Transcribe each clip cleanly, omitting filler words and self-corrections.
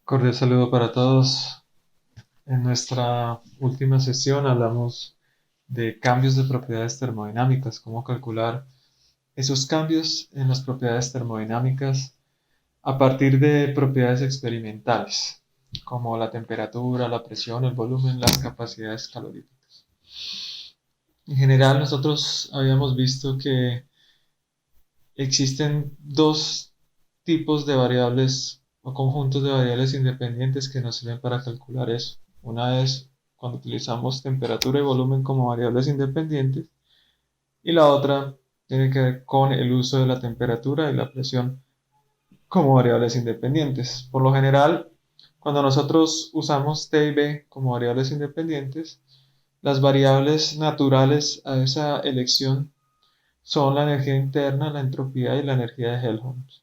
Cordial saludo para todos. En nuestra última sesión hablamos de cambios de propiedades termodinámicas, cómo calcular esos cambios en las propiedades termodinámicas a partir de propiedades experimentales, como la temperatura, la presión, el volumen, las capacidades caloríficas. En general, nosotros habíamos visto que existen dos tipos de variables o conjuntos de variables independientes que nos sirven para calcular eso. Una es cuando utilizamos temperatura y volumen como variables independientes y la otra tiene que ver con el uso de la temperatura y la presión como variables independientes. Por lo general, cuando nosotros usamos T y B como variables independientes, las variables naturales a esa elección son la energía interna, la entropía y la energía de Helmholtz.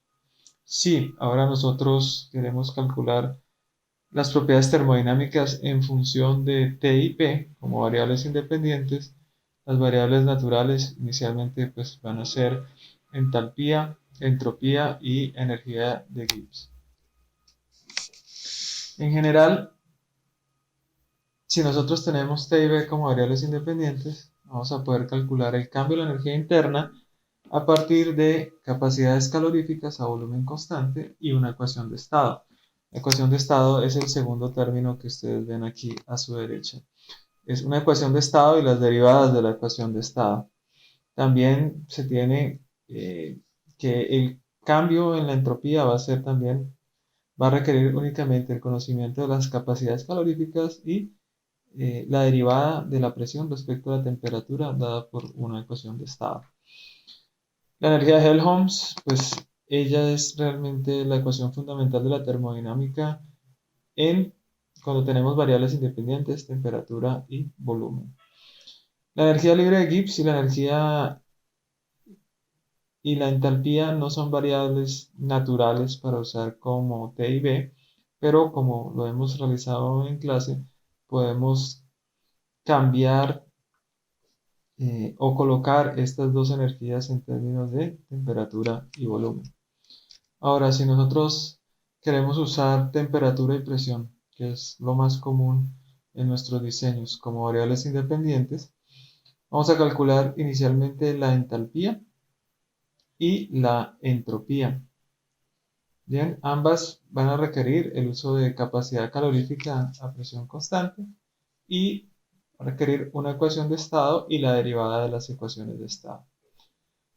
Sí, ahora nosotros queremos calcular las propiedades termodinámicas en función de T y P como variables independientes. Las variables naturales inicialmente pues, van a ser entalpía, entropía y energía de Gibbs. En general, si nosotros tenemos T y B como variables independientes, vamos a poder calcular el cambio de la energía interna a partir de capacidades caloríficas a volumen constante y una ecuación de estado. La ecuación de estado es el segundo término que ustedes ven aquí a su derecha. Es una ecuación de estado y las derivadas de la ecuación de estado. También se tiene que el cambio en la entropía va a requerir únicamente el conocimiento de las capacidades caloríficas y la derivada de la presión respecto a la temperatura dada por una ecuación de estado. La energía de Helmholtz, pues ella es realmente la ecuación fundamental de la termodinámica en cuando tenemos variables independientes, temperatura y volumen. La energía libre de Gibbs y la entalpía no son variables naturales para usar como T y B, pero como lo hemos realizado en clase, podemos cambiar o colocar estas dos energías en términos de temperatura y volumen. Ahora, si nosotros queremos usar temperatura y presión, que es lo más común en nuestros diseños como variables independientes, vamos a calcular inicialmente la entalpía y la entropía. Bien, ambas van a requerir el uso de capacidad calorífica a presión constante y va a requerir una ecuación de estado y la derivada de las ecuaciones de estado.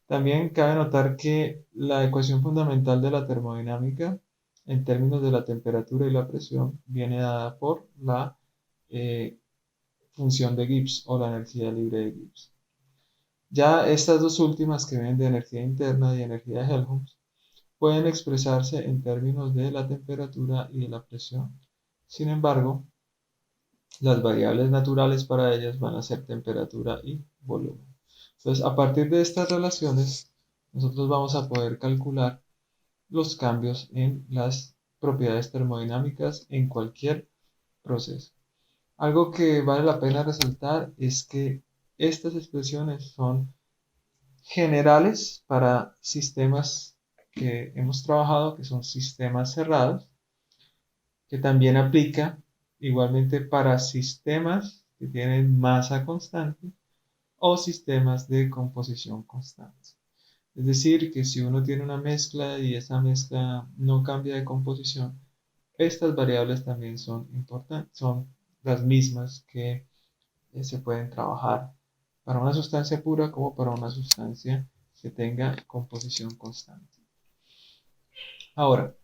También cabe notar que la ecuación fundamental de la termodinámica en términos de la temperatura y la presión viene dada por la eh, función de Gibbs o la energía libre de Gibbs. Ya estas dos últimas que vienen de energía interna y energía de Helmholtz pueden expresarse en términos de la temperatura y de la presión. Sin embargo, las variables naturales para ellas van a ser temperatura y volumen. Entonces, a partir de estas relaciones, nosotros vamos a poder calcular los cambios en las propiedades termodinámicas en cualquier proceso. Algo que vale la pena resaltar es que estas expresiones son generales para sistemas que hemos trabajado, que son sistemas cerrados, que también aplica igualmente para sistemas que tienen masa constante o sistemas de composición constante. Es decir, que si uno tiene una mezcla y esa mezcla no cambia de composición, estas variables también son importantes, son las mismas que se pueden trabajar para una sustancia pura como para una sustancia que tenga composición constante. Ahora,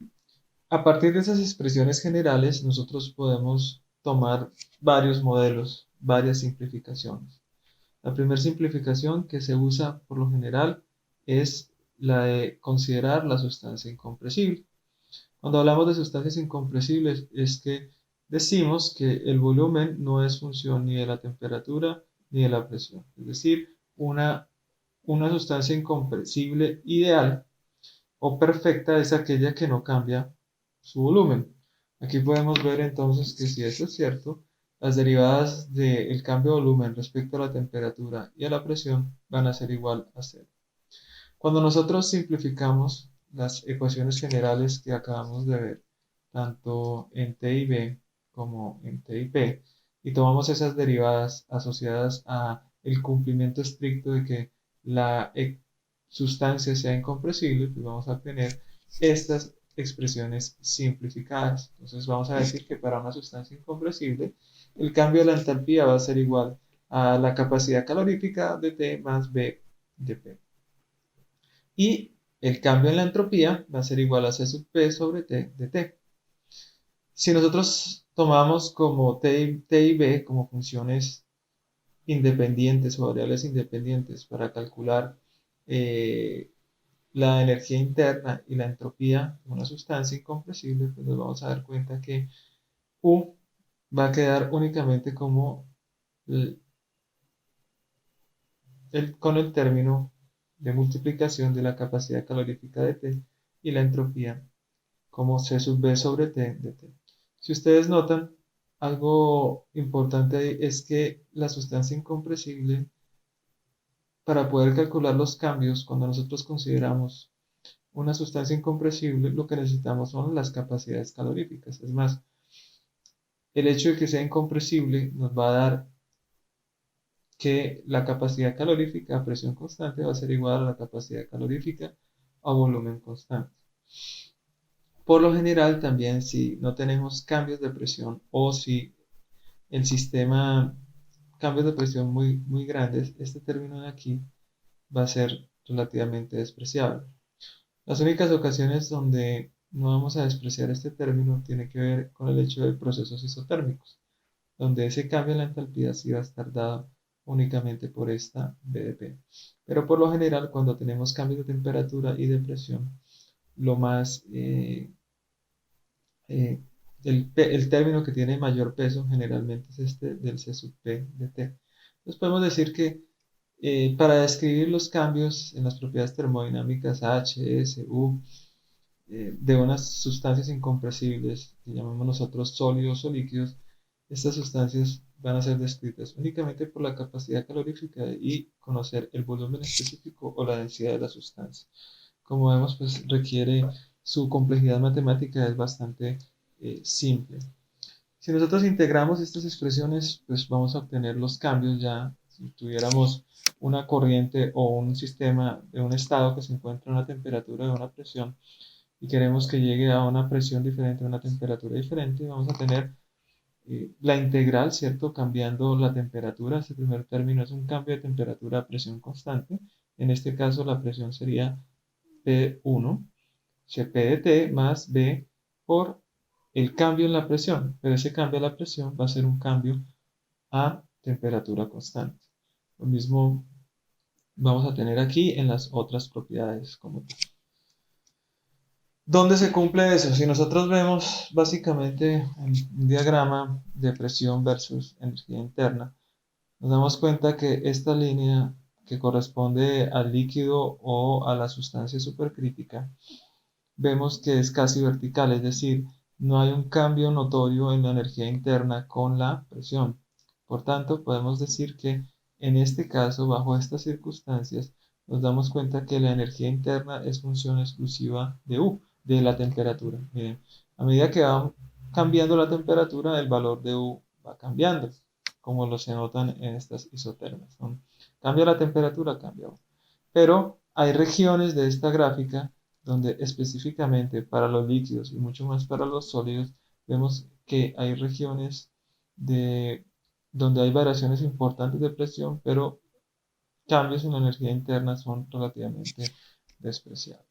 a partir de esas expresiones generales, nosotros podemos tomar varios modelos, varias simplificaciones. La primera simplificación que se usa por lo general es la de considerar la sustancia incompresible. Cuando hablamos de sustancias incompresibles es que decimos que el volumen no es función ni de la temperatura ni de la presión. Es decir, una sustancia incompresible ideal o perfecta es aquella que no cambia su volumen. Aquí podemos ver entonces que si eso es cierto, las derivadas del cambio de volumen respecto a la temperatura y a la presión van a ser igual a cero. Cuando nosotros simplificamos las ecuaciones generales que acabamos de ver tanto en T y B como en T y P, y tomamos esas derivadas asociadas a el cumplimiento estricto de que la sustancia sea incompresible, pues vamos a obtener estas expresiones simplificadas. Entonces vamos a decir que para una sustancia incompresible, el cambio de la entalpía va a ser igual a la capacidad calorífica de T más B de P. Y el cambio en la entropía va a ser igual a C sub P sobre T de T. Si nosotros tomamos como T y B como funciones independientes o variables independientes para calcular la energía interna y la entropía de una sustancia incompresible, pues nos vamos a dar cuenta que U va a quedar únicamente como con el término de multiplicación de la capacidad calorífica de T y la entropía como C sub B sobre T de T. Si ustedes notan, algo importante ahí es que la sustancia incompresible, para poder calcular los cambios, cuando nosotros consideramos una sustancia incompresible, lo que necesitamos son las capacidades caloríficas. Es más, el hecho de que sea incompresible nos va a dar que la capacidad calorífica a presión constante va a ser igual a la capacidad calorífica a volumen constante. Por lo general, también si no tenemos cambios de presión o si el sistema cambios de presión muy grandes, este término de aquí va a ser relativamente despreciable. Las únicas ocasiones donde no vamos a despreciar este término tiene que ver con el hecho de procesos isotérmicos, donde ese cambio en la entalpía sí va a estar dado únicamente por esta BDP. Pero por lo general, cuando tenemos cambios de temperatura y de presión, lo más el término que tiene mayor peso generalmente es este del C sub P de T. Entonces podemos decir que para describir los cambios en las propiedades termodinámicas H, S, U, de unas sustancias incompresibles que llamamos nosotros sólidos o líquidos, estas sustancias van a ser descritas únicamente por la capacidad calorífica y conocer el volumen específico o la densidad de la sustancia. Como vemos, pues requiere su complejidad matemática es bastante simple. Si nosotros integramos estas expresiones, pues vamos a obtener los cambios ya. Si tuviéramos una corriente o un sistema de un estado que se encuentra a una temperatura de una presión y queremos que llegue a una presión diferente, a una temperatura diferente, vamos a tener la integral, ¿cierto? Cambiando la temperatura. Este primer término es un cambio de temperatura a presión constante. En este caso la presión sería P1, P de T más B por el cambio en la presión, pero ese cambio en la presión va a ser un cambio a temperatura constante. Lo mismo vamos a tener aquí en las otras propiedades como tal. ¿Dónde se cumple eso? Si nosotros vemos básicamente un diagrama de presión versus energía interna, nos damos cuenta que esta línea que corresponde al líquido o a la sustancia supercrítica, vemos que es casi vertical, es decir, no hay un cambio notorio en la energía interna con la presión. Por tanto, podemos decir que en este caso, bajo estas circunstancias, nos damos cuenta que la energía interna es función exclusiva de U, de la temperatura. Miren, a medida que va cambiando la temperatura, el valor de U va cambiando, como lo se notan en estas isotermas, ¿no? Cambia la temperatura, cambia U. Pero hay regiones de esta gráfica donde específicamente para los líquidos y mucho más para los sólidos, vemos que hay regiones donde hay variaciones importantes de presión, pero cambios en la energía interna son relativamente despreciables.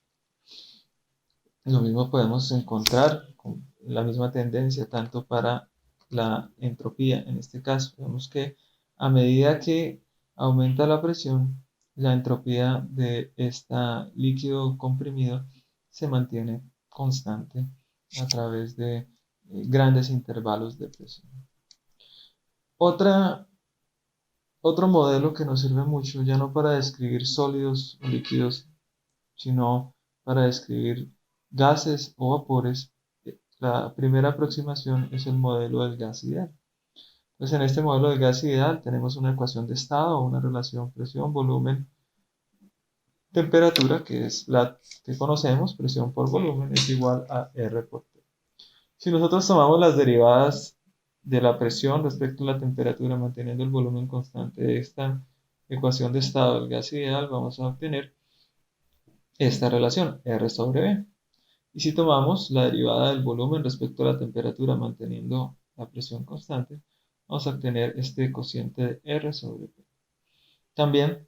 Lo mismo podemos encontrar con la misma tendencia tanto para la entropía. En este caso, vemos que a medida que aumenta la presión, la entropía de este líquido comprimido se mantiene constante a través de grandes intervalos de presión. Otro modelo que nos sirve mucho, ya no para describir sólidos o líquidos, sino para describir gases o vapores, la primera aproximación es el modelo del gas ideal. Entonces, en este modelo del gas ideal tenemos una ecuación de estado o una relación presión, volumen, temperatura, que es la que conocemos, presión por volumen, es igual a R por T. Si nosotros tomamos las derivadas de la presión respecto a la temperatura, manteniendo el volumen constante de esta ecuación de estado del gas ideal, vamos a obtener esta relación, R sobre V. Y si tomamos la derivada del volumen respecto a la temperatura, manteniendo la presión constante, vamos a obtener este cociente de R sobre P. También,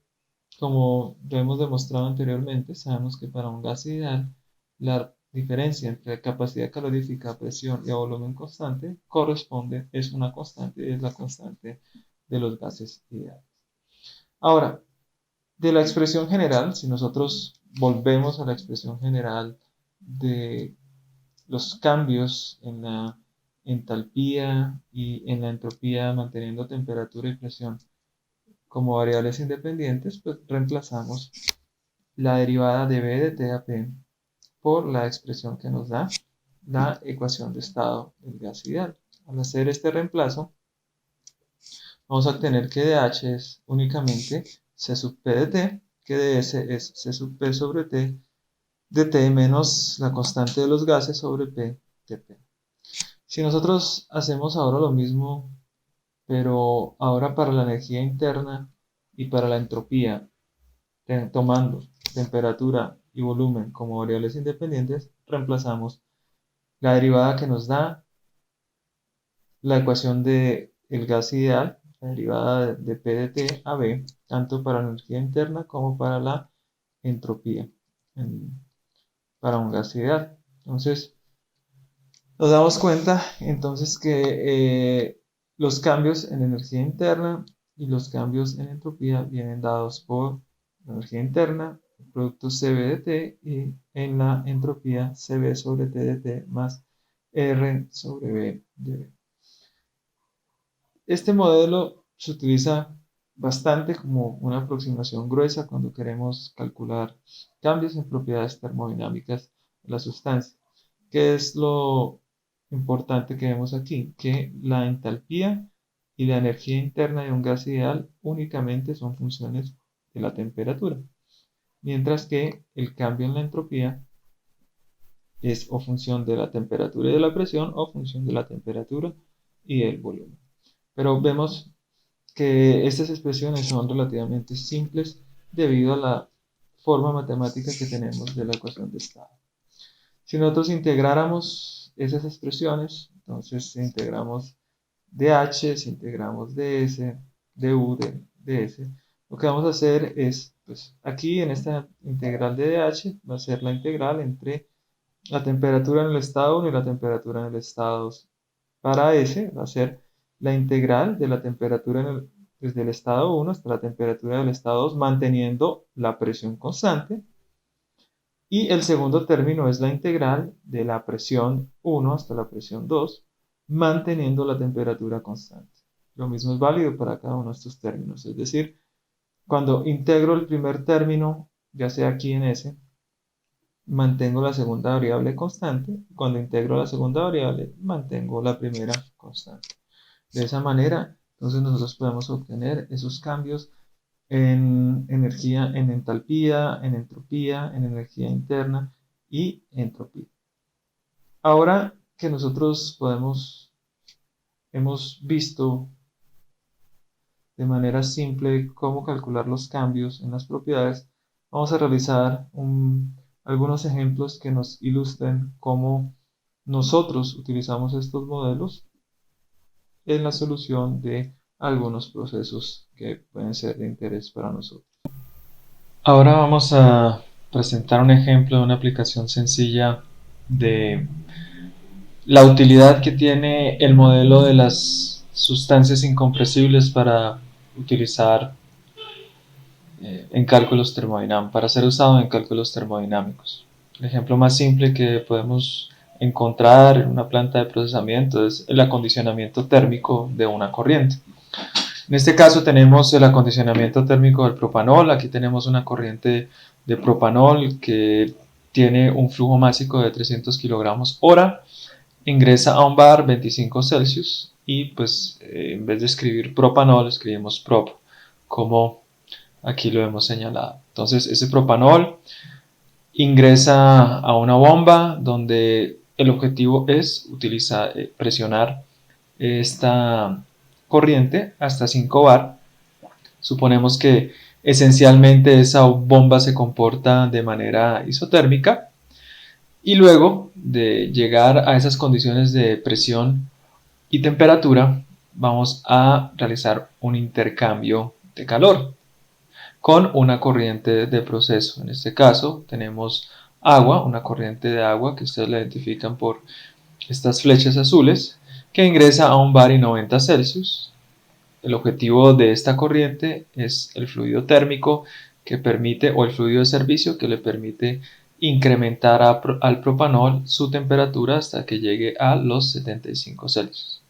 como lo hemos demostrado anteriormente, sabemos que para un gas ideal, la diferencia entre capacidad calorífica, presión y a volumen constante es una constante, es la constante de los gases ideales. Ahora, de la expresión general, si nosotros volvemos a la expresión general de los cambios en la entalpía y en la entropía manteniendo temperatura y presión como variables independientes, pues reemplazamos la derivada de B de T a P por la expresión que nos da la ecuación de estado del gas ideal. Al hacer este reemplazo, vamos a obtener que dH es únicamente C sub P de T, que ds es C sub P sobre T de T menos la constante de los gases sobre P de P. Si nosotros hacemos ahora lo mismo, pero ahora para la energía interna y para la entropía, tomando temperatura y volumen como variables independientes, reemplazamos la derivada que nos da la ecuación del gas ideal, la derivada de P de T a B, tanto para la energía interna como para la entropía, para un gas ideal. Entonces, nos damos cuenta entonces que los cambios en energía interna y los cambios en entropía vienen dados por la energía interna, el producto CB de T, y en la entropía CB sobre T de T más R sobre B de B. Este modelo se utiliza bastante como una aproximación gruesa cuando queremos calcular cambios en propiedades termodinámicas de la sustancia. ¿Qué es lo importante que vemos aquí? Que la entalpía y la energía interna de un gas ideal únicamente son funciones de la temperatura, mientras que el cambio en la entropía es o función de la temperatura y de la presión o función de la temperatura y del volumen. Pero vemos que estas expresiones son relativamente simples debido a la forma matemática que tenemos de la ecuación de estado. Si nosotros integráramos esas expresiones, entonces integramos dH, si integramos ds, du, ds, lo que vamos a hacer es, pues aquí en esta integral de dH va a ser la integral entre la temperatura en el estado 1 y la temperatura en el estado 2. Para S va a ser la integral de la temperatura desde el estado 1 hasta la temperatura del estado 2, manteniendo la presión constante. Y el segundo término es la integral de la presión 1 hasta la presión 2, manteniendo la temperatura constante. Lo mismo es válido para cada uno de estos términos. Es decir, cuando integro el primer término, ya sea aquí en S, mantengo la segunda variable constante. Cuando integro la segunda variable, mantengo la primera constante. De esa manera, entonces nosotros podemos obtener esos cambios en energía, en entalpía, en entropía, en energía interna y entropía. Ahora que nosotros hemos visto de manera simple cómo calcular los cambios en las propiedades, vamos a realizar algunos ejemplos que nos ilustren cómo nosotros utilizamos estos modelos en la solución de algunos procesos que pueden ser de interés para nosotros. Ahora vamos a presentar un ejemplo de una aplicación sencilla de la utilidad que tiene el modelo de las sustancias incompresibles para utilizar en cálculos termodinámicos, para ser usado en cálculos termodinámicos. El ejemplo más simple que podemos encontrar en una planta de procesamiento es el acondicionamiento térmico de una corriente. En este caso tenemos el acondicionamiento térmico del propanol. Aquí tenemos una corriente de propanol que tiene un flujo másico de 300 kilogramos hora, ingresa a un bar 25 Celsius y pues en vez de escribir propanol escribimos prop, como aquí lo hemos señalado. Entonces ese propanol ingresa a una bomba donde el objetivo es presionar esta corriente hasta 5 bar. Suponemos que esencialmente esa bomba se comporta de manera isotérmica y luego de llegar a esas condiciones de presión y temperatura vamos a realizar un intercambio de calor con una corriente de proceso. En este caso tenemos agua, una corriente de agua que ustedes la identifican por estas flechas azules, que ingresa a un bar y 90 Celsius. El objetivo de esta corriente es el fluido térmico que permite, o el fluido de servicio que le permite incrementar al propanol su temperatura hasta que llegue a los 75 Celsius.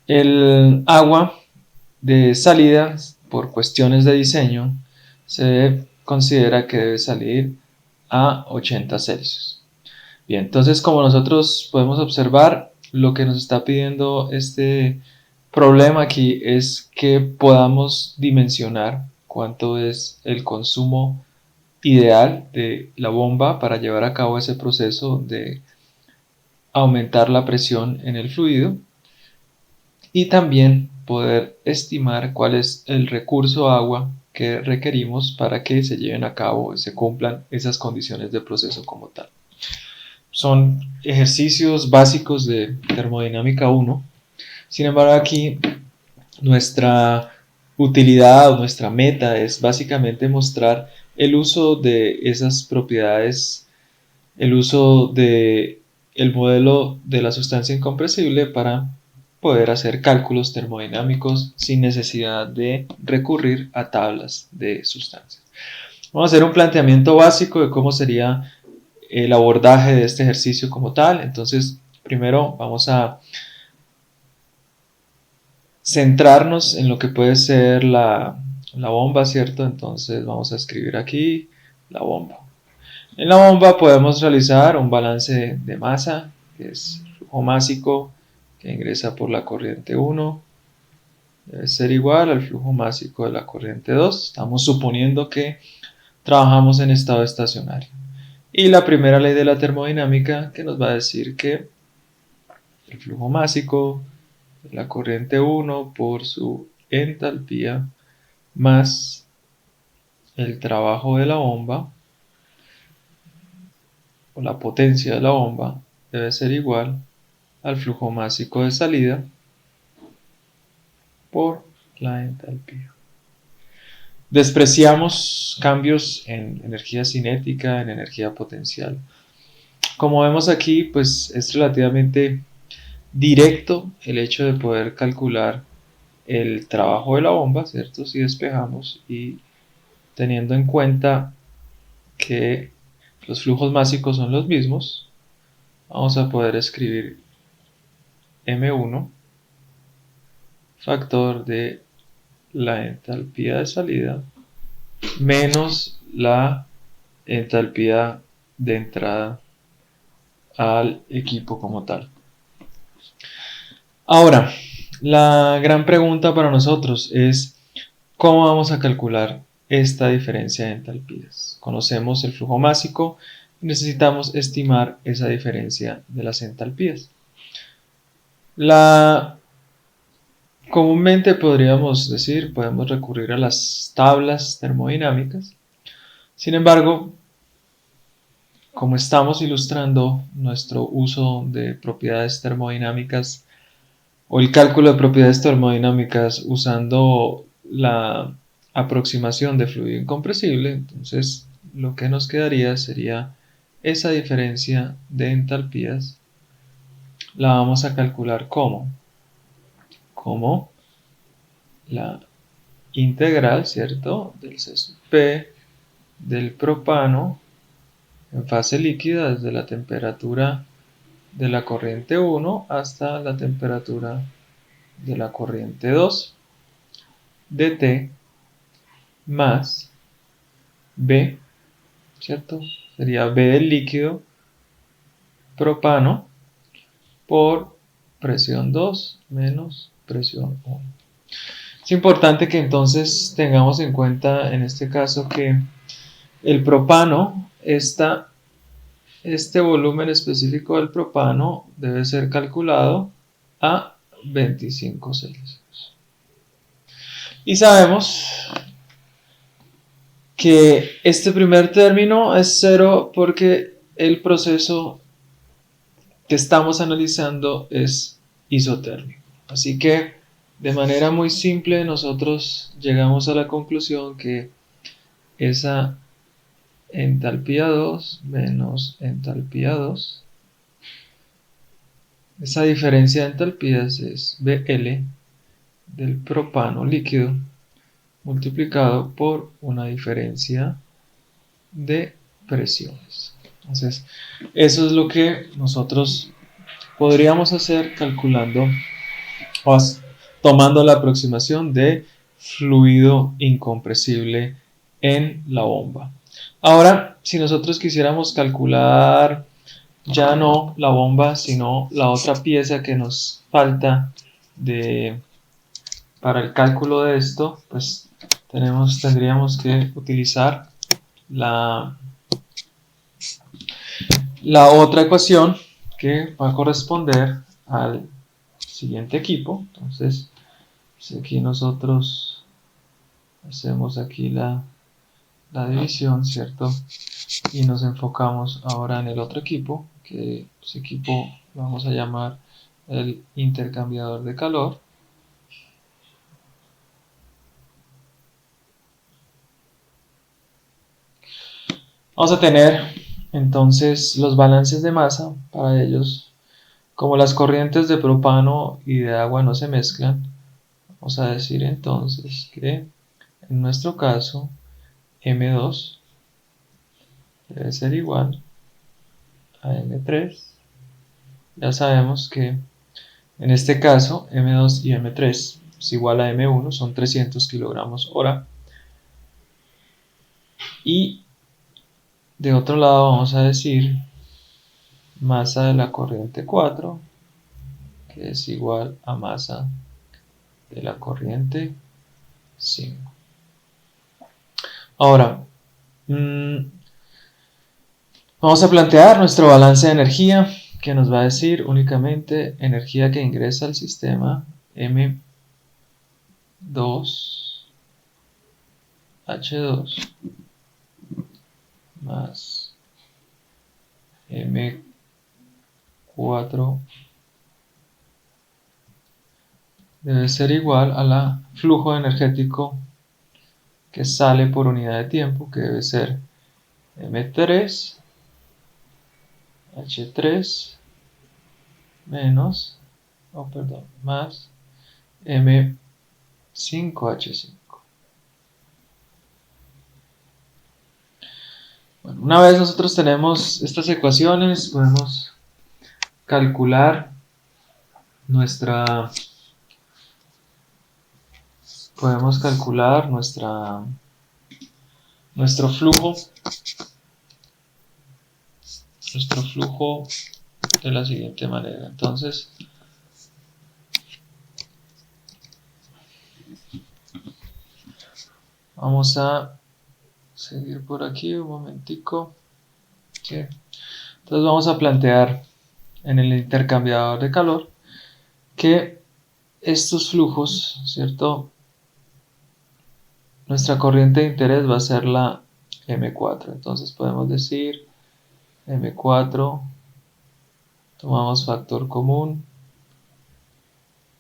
El agua de salida, por cuestiones de diseño, se considera que debe salir a 80 Celsius. Bien, entonces como nosotros podemos observar, lo que nos está pidiendo este problema aquí es que podamos dimensionar cuánto es el consumo ideal de la bomba para llevar a cabo ese proceso de aumentar la presión en el fluido y también poder estimar cuál es el recurso agua que requerimos para que se lleven a cabo y se cumplan esas condiciones de proceso como tal. Son ejercicios básicos de termodinámica 1. Sin embargo, aquí nuestra utilidad o nuestra meta es básicamente mostrar el uso de esas propiedades, el uso de el modelo de la sustancia incompresible para poder hacer cálculos termodinámicos sin necesidad de recurrir a tablas de sustancias. Vamos a hacer un planteamiento básico de cómo sería el abordaje de este ejercicio como tal. Entonces, primero vamos a centrarnos en lo que puede ser la bomba, ¿cierto? Entonces vamos a escribir aquí la bomba. En la bomba podemos realizar un balance de masa, que es flujo másico que ingresa por la corriente 1, debe ser igual al flujo másico de la corriente 2. Estamos suponiendo que trabajamos en estado estacionario. Y la primera ley de la termodinámica que nos va a decir que el flujo másico de la corriente 1 por su entalpía más el trabajo de la bomba o la potencia de la bomba debe ser igual al flujo másico de salida por la entalpía. Despreciamos cambios en energía cinética, en energía potencial. Como vemos aquí, pues es relativamente directo el hecho de poder calcular el trabajo de la bomba, ¿cierto? Si despejamos y teniendo en cuenta que los flujos másicos son los mismos, vamos a poder escribir M1 factor de la entalpía de salida menos la entalpía de entrada al equipo como tal. Ahora, la gran pregunta para nosotros es ¿cómo vamos a calcular esta diferencia de entalpías? Conocemos el flujo másico y necesitamos estimar esa diferencia de las entalpías. Comúnmente podemos recurrir a las tablas termodinámicas. Sin embargo, como estamos ilustrando nuestro uso de propiedades termodinámicas o el cálculo de propiedades termodinámicas usando la aproximación de fluido incompresible, entonces lo que nos quedaría sería esa diferencia de entalpías. La vamos a calcular como la integral, ¿cierto? Del C sub P del propano en fase líquida desde la temperatura de la corriente 1 hasta la temperatura de la corriente 2 dt más B, ¿cierto? Sería B del líquido propano por presión 2 menos presión 1. Es importante que entonces tengamos en cuenta en este caso que el propano está este volumen específico del propano debe ser calculado a 25 Celsius. Y sabemos que este primer término es 0 porque el proceso que estamos analizando es isotérmico. Así que de manera muy simple nosotros llegamos a la conclusión que esa entalpía 2 menos entalpía 2, esa diferencia de entalpías es BL del propano líquido multiplicado por una diferencia de presiones. Entonces, eso es lo que nosotros podríamos hacer calculando o tomando la aproximación de fluido incompresible en la bomba. Ahora, si nosotros quisiéramos calcular ya no la bomba, sino la otra pieza que nos falta para el cálculo de esto, pues tendríamos que utilizar la otra ecuación que va a corresponder al siguiente equipo. Entonces, si aquí nosotros hacemos aquí la división, ¿cierto? Y nos enfocamos ahora en el otro equipo, que ese equipo lo vamos a llamar el intercambiador de calor. Vamos a tener entonces los balances de masa para ellos. Como las corrientes de propano y de agua no se mezclan, vamos a decir entonces que en nuestro caso M2 debe ser igual a M3. Ya sabemos que en este caso M2 y M3 es igual a M1, son 300 kilogramos hora. Y de otro lado vamos a decir masa de la corriente 4, que es igual a masa de la corriente 5. Ahora, vamos a plantear nuestro balance de energía, que nos va a decir únicamente energía que ingresa al sistema M2H2 más M4 debe ser igual a la flujo energético que sale por unidad de tiempo, que debe ser M3 H3 más M5H5. Bueno, una vez nosotros tenemos estas ecuaciones, podemos calcular nuestro flujo de la siguiente manera. Entonces, vamos a seguir por aquí un momentico. ¿Sí? Entonces vamos a plantear en el intercambiador de calor que estos flujos, ¿cierto? Nuestra corriente de interés va a ser la M4. Entonces podemos decir M4, tomamos factor común,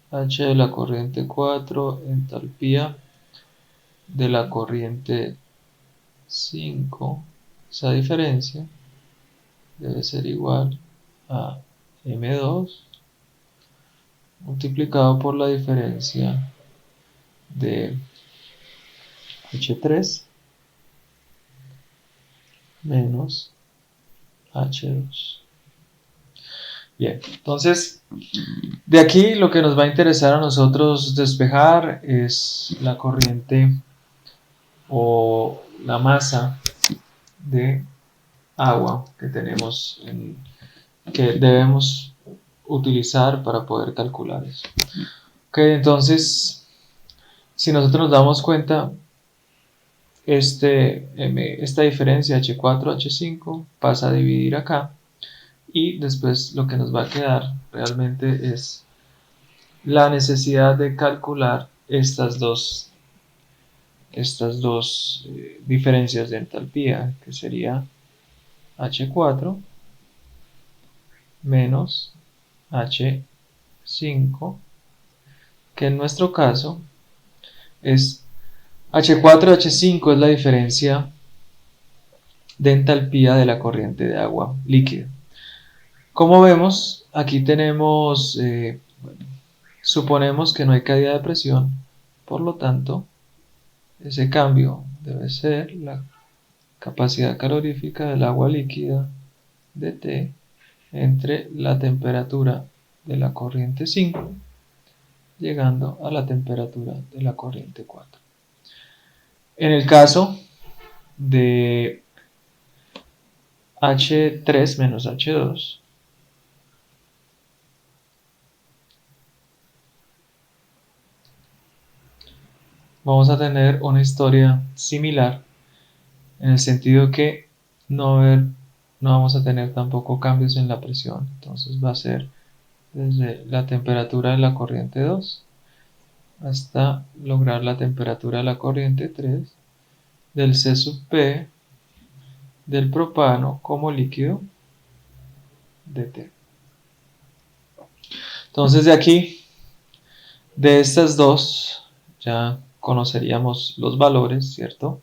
H de la corriente 4, entalpía de la corriente 5, esa diferencia debe ser igual a M2 multiplicado por la diferencia de H3 menos H2. Bien, entonces de aquí lo que nos va a interesar a nosotros despejar es la corriente o la masa de agua que tenemos, que debemos utilizar para poder calcular eso. Ok, entonces si nosotros nos damos cuenta, esta diferencia H4, H5 pasa a dividir acá y después lo que nos va a quedar realmente es la necesidad de calcular estas dos diferencias de entalpía, que sería H4 menos H5, que en nuestro caso es H4 y H5 es la diferencia de entalpía de la corriente de agua líquida. Como vemos, aquí tenemos, suponemos que no hay caída de presión, por lo tanto, ese cambio debe ser la capacidad calorífica del agua líquida de T entre la temperatura de la corriente 5 llegando a la temperatura de la corriente 4. En el caso de H3 menos H2, vamos a tener una historia similar en el sentido que no vamos a tener tampoco cambios en la presión. Entonces va a ser desde la temperatura de la corriente 2 hasta lograr la temperatura de la corriente 3 del C sub P del propano como líquido de T. Entonces de aquí, de estas dos, ya conoceríamos los valores, ¿cierto?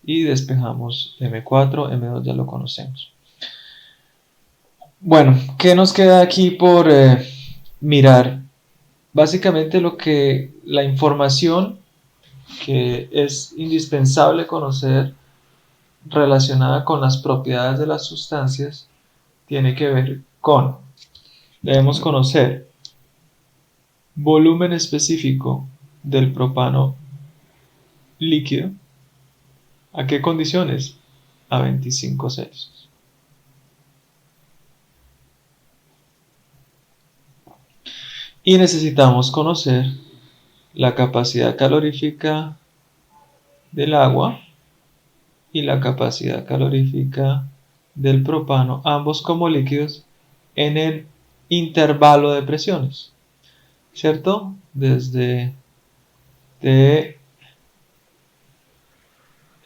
Y despejamos M4, M2 ya lo conocemos. Bueno, ¿qué nos queda aquí por mirar? Básicamente la información que es indispensable conocer relacionada con las propiedades de las sustancias tiene que ver con, debemos conocer volumen específico del propano líquido. ¿A qué condiciones? A 25 Celsius. Y necesitamos conocer la capacidad calorífica del agua y la capacidad calorífica del propano, ambos como líquidos, en el intervalo de presiones, ¿cierto? Desde T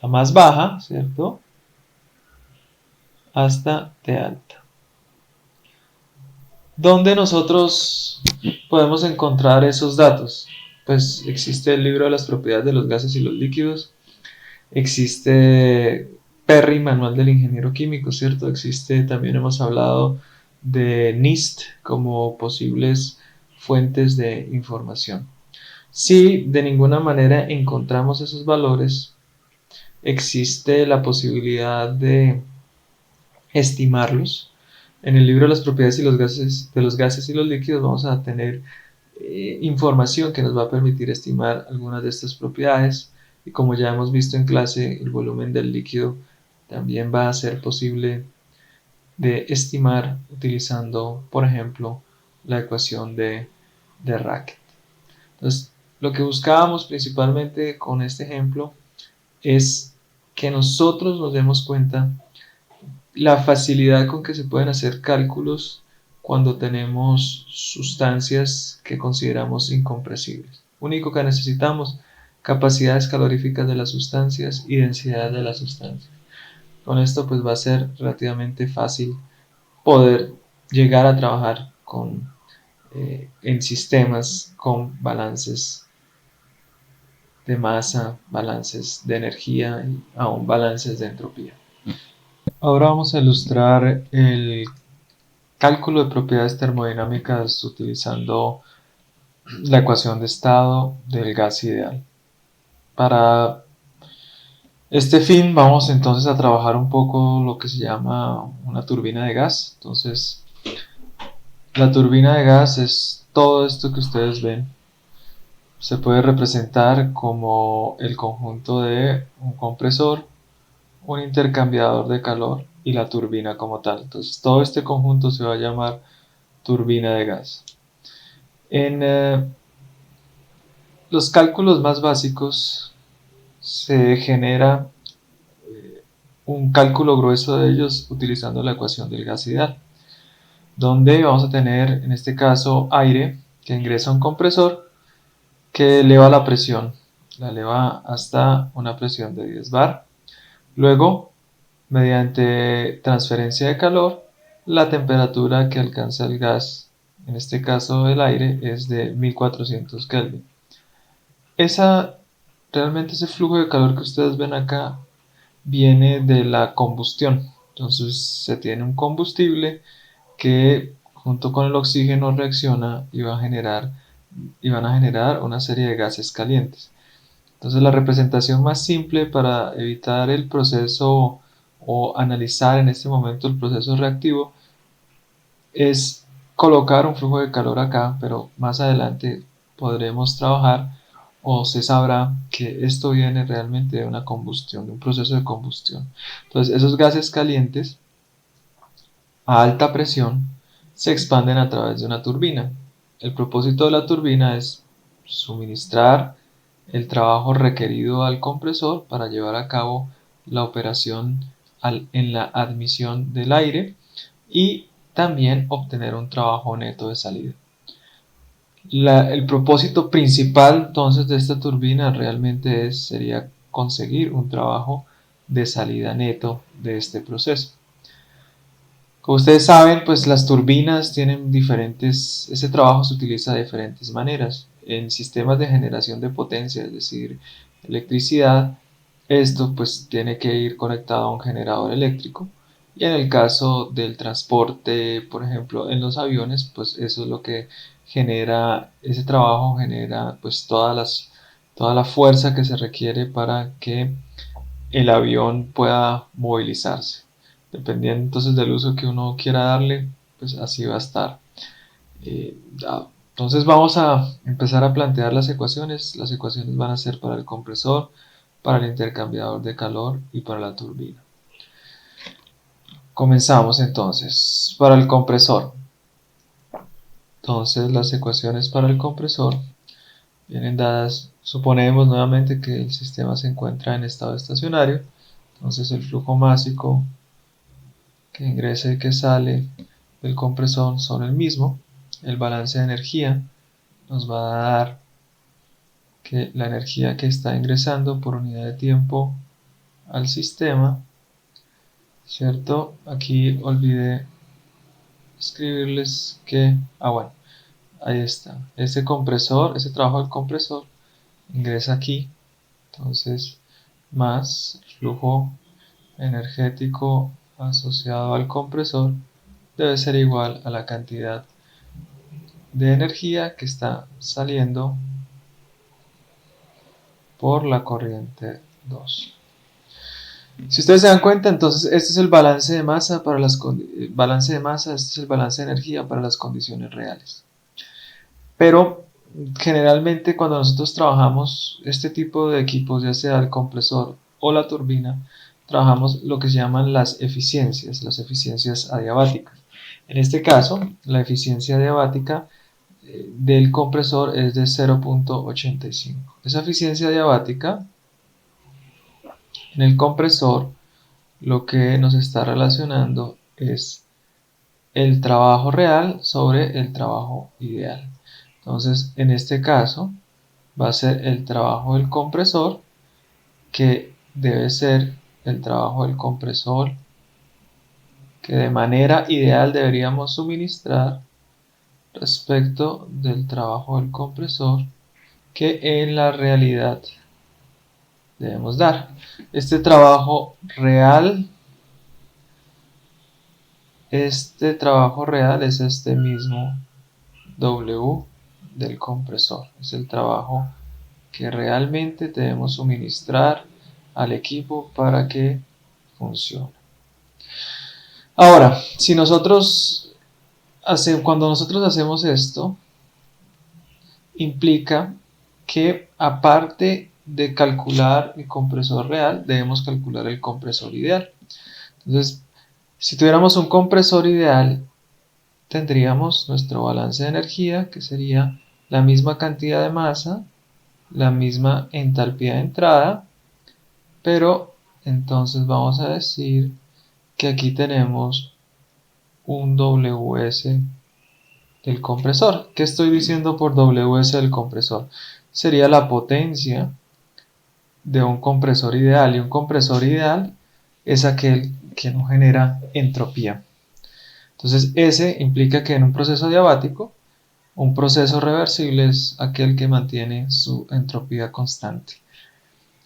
la más baja, ¿cierto? Hasta T alta. ¿Dónde nosotros podemos encontrar esos datos? Pues existe el libro de las propiedades de los gases y los líquidos, existe Perry, Manual del Ingeniero Químico, ¿cierto? Existe, también hemos hablado de NIST como posibles fuentes de información. Si de ninguna manera encontramos esos valores, existe la posibilidad de estimarlos. En el libro de las propiedades de los gases y los líquidos vamos a tener información que nos va a permitir estimar algunas de estas propiedades, y como ya hemos visto en clase, el volumen del líquido también va a ser posible de estimar utilizando, por ejemplo, la ecuación de Racket. Entonces, lo que buscábamos principalmente con este ejemplo es que nosotros nos demos cuenta la facilidad con que se pueden hacer cálculos cuando tenemos sustancias que consideramos incompresibles. Único que necesitamos, capacidades caloríficas de las sustancias y densidad de las sustancias. Con esto pues va a ser relativamente fácil poder llegar a trabajar en sistemas con balances de masa, balances de energía y aún balances de entropía. Ahora vamos a ilustrar el cálculo de propiedades termodinámicas utilizando la ecuación de estado del gas ideal. Para este fin vamos entonces a trabajar un poco lo que se llama una turbina de gas. Entonces, la turbina de gas es todo esto que ustedes ven. Se puede representar como el conjunto de un compresor, un intercambiador de calor y la turbina como tal. Entonces, todo este conjunto se va a llamar turbina de gas. En los cálculos más básicos se genera un cálculo grueso de ellos utilizando la ecuación del gas ideal, donde vamos a tener en este caso aire que ingresa a un compresor que eleva la presión, la eleva hasta una presión de 10 bar. Luego, mediante transferencia de calor, la temperatura que alcanza el gas, en este caso el aire, es de 1400 Kelvin. Realmente ese flujo de calor que ustedes ven acá viene de la combustión. Entonces se tiene un combustible que junto con el oxígeno reacciona y van a generar una serie de gases calientes. Entonces la representación más simple para evitar el proceso o analizar en este momento el proceso reactivo es colocar un flujo de calor acá, pero más adelante podremos trabajar o se sabrá que esto viene realmente de una combustión, de un proceso de combustión. Entonces esos gases calientes a alta presión se expanden a través de una turbina. El propósito de la turbina es suministrar el trabajo requerido al compresor para llevar a cabo la operación en la admisión del aire y también obtener un trabajo neto de salida. El propósito principal entonces de esta turbina realmente sería conseguir un trabajo de salida neto de este proceso. Como ustedes saben, pues las turbinas tienen ese trabajo se utiliza de diferentes maneras. En sistemas de generación de potencia, es decir, electricidad, esto pues tiene que ir conectado a un generador eléctrico. Y en el caso del transporte, por ejemplo, en los aviones, pues eso es lo que genera, ese trabajo genera pues toda la fuerza que se requiere para que el avión pueda movilizarse. Dependiendo entonces del uso que uno quiera darle, pues así va a estar. Eh, entonces vamos a empezar a plantear las ecuaciones. Las ecuaciones van a ser para el compresor, para el intercambiador de calor y para la turbina. Comenzamos entonces. Para el compresor. Entonces las ecuaciones para el compresor vienen dadas. Suponemos nuevamente que el sistema se encuentra en estado estacionario. Entonces el flujo másico que ingresa y que sale del compresor son el mismo. El balance de energía nos va a dar que la energía que está ingresando por unidad de tiempo al sistema, ¿cierto? Aquí olvidé escribirles que, bueno, ahí está. Ese compresor, ese trabajo del compresor ingresa aquí, entonces más el flujo energético asociado al compresor debe ser igual a la cantidad de energía que está saliendo por la corriente 2. Si ustedes se dan cuenta, entonces este es el balance de masa este es el balance de energía para las condiciones reales. Pero generalmente cuando nosotros trabajamos este tipo de equipos, ya sea el compresor o la turbina, trabajamos lo que se llaman las eficiencias adiabáticas. En este caso, la eficiencia adiabática del compresor es de 0.85. Esa eficiencia adiabática en el compresor lo que nos está relacionando es el trabajo real sobre el trabajo ideal. Entonces, en este caso, va a ser el trabajo del compresor, que debe ser el trabajo del compresor que de manera ideal deberíamos suministrar respecto del trabajo del compresor que en la realidad debemos dar. Este trabajo real es este mismo W del compresor. Es el trabajo que realmente debemos suministrar al equipo para que funcione. Ahora, cuando nosotros hacemos esto, implica que aparte de calcular el compresor real, debemos calcular el compresor ideal. Entonces, si tuviéramos un compresor ideal, tendríamos nuestro balance de energía, que sería la misma cantidad de masa, la misma entalpía de entrada, pero entonces vamos a decir que aquí tenemos un WS del compresor. ¿Qué estoy diciendo por WS del compresor? Sería la potencia de un compresor ideal, y un compresor ideal es aquel que no genera entropía. Entonces S implica que en un proceso diabático, un proceso reversible es aquel que mantiene su entropía constante.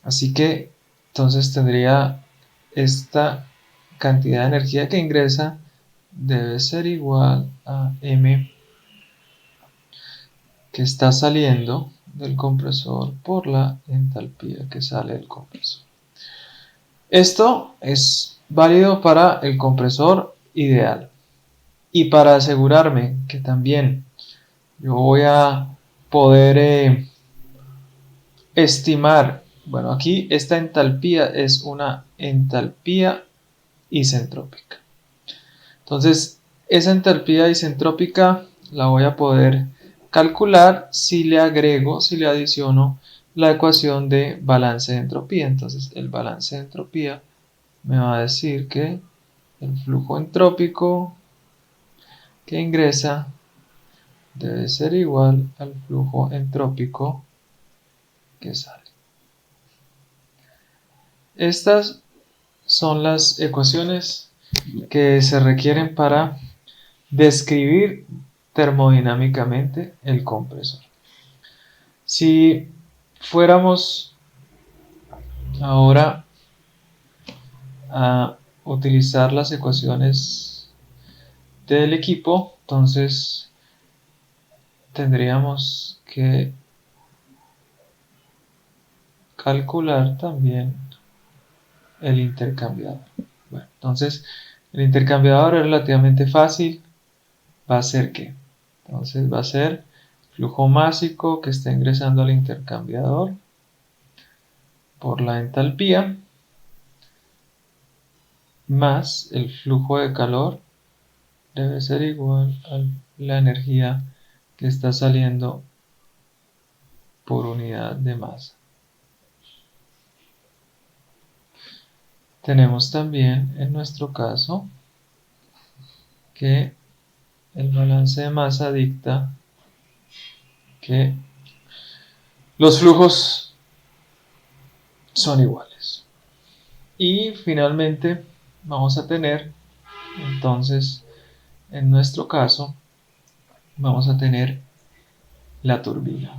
Así que entonces tendría esta cantidad de energía que ingresa debe ser igual a M que está saliendo del compresor por la entalpía que sale del compresor. Esto es válido para el compresor ideal. Y para asegurarme que también yo voy a poder estimar, bueno, aquí esta entalpía es una entalpía isentrópica. Entonces, esa entalpía isentrópica la voy a poder calcular si le agrego, si le adiciono la ecuación de balance de entropía. Entonces, el balance de entropía me va a decir que el flujo entrópico que ingresa debe ser igual al flujo entrópico que sale. Estas son las ecuaciones que se requieren para describir termodinámicamente el compresor. Si fuéramos ahora a utilizar las ecuaciones del equipo, entonces tendríamos que calcular también el intercambiador. Bueno, entonces el intercambiador es relativamente fácil. ¿Va a ser qué? Entonces va a ser flujo másico que está ingresando al intercambiador por la entalpía más el flujo de calor debe ser igual a la energía que está saliendo por unidad de masa. Tenemos también en nuestro caso que el balance de masa dicta que los flujos son iguales. Y finalmente vamos a tener, entonces, en nuestro caso, vamos a tener la turbina.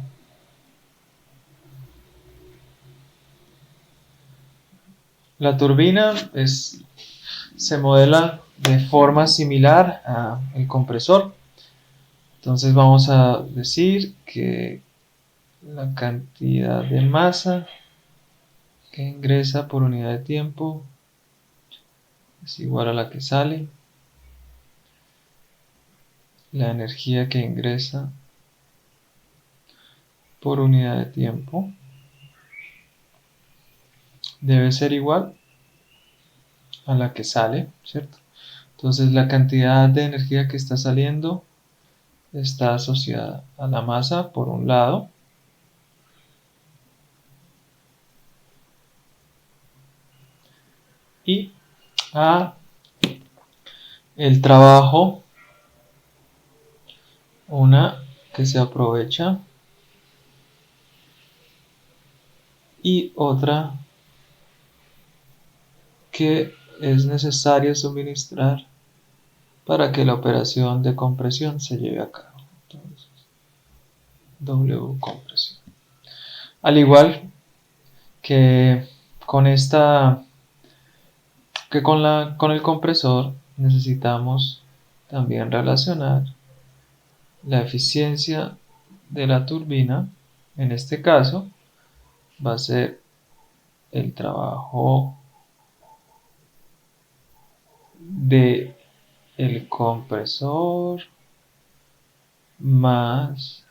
La turbina se modela de forma similar al compresor. Entonces vamos a decir que la cantidad de masa que ingresa por unidad de tiempo es igual a la que sale. La energía que ingresa por unidad de tiempo debe ser igual a la que sale, ¿cierto? Entonces la cantidad de energía que está saliendo está asociada a la masa por un lado y a el trabajo, una que se aprovecha y otra que es necesario suministrar para que la operación de compresión se lleve a cabo. Entonces, W compresión. Al igual que con con el compresor necesitamos también relacionar la eficiencia de la turbina. En este caso va a ser el trabajo de el compresor más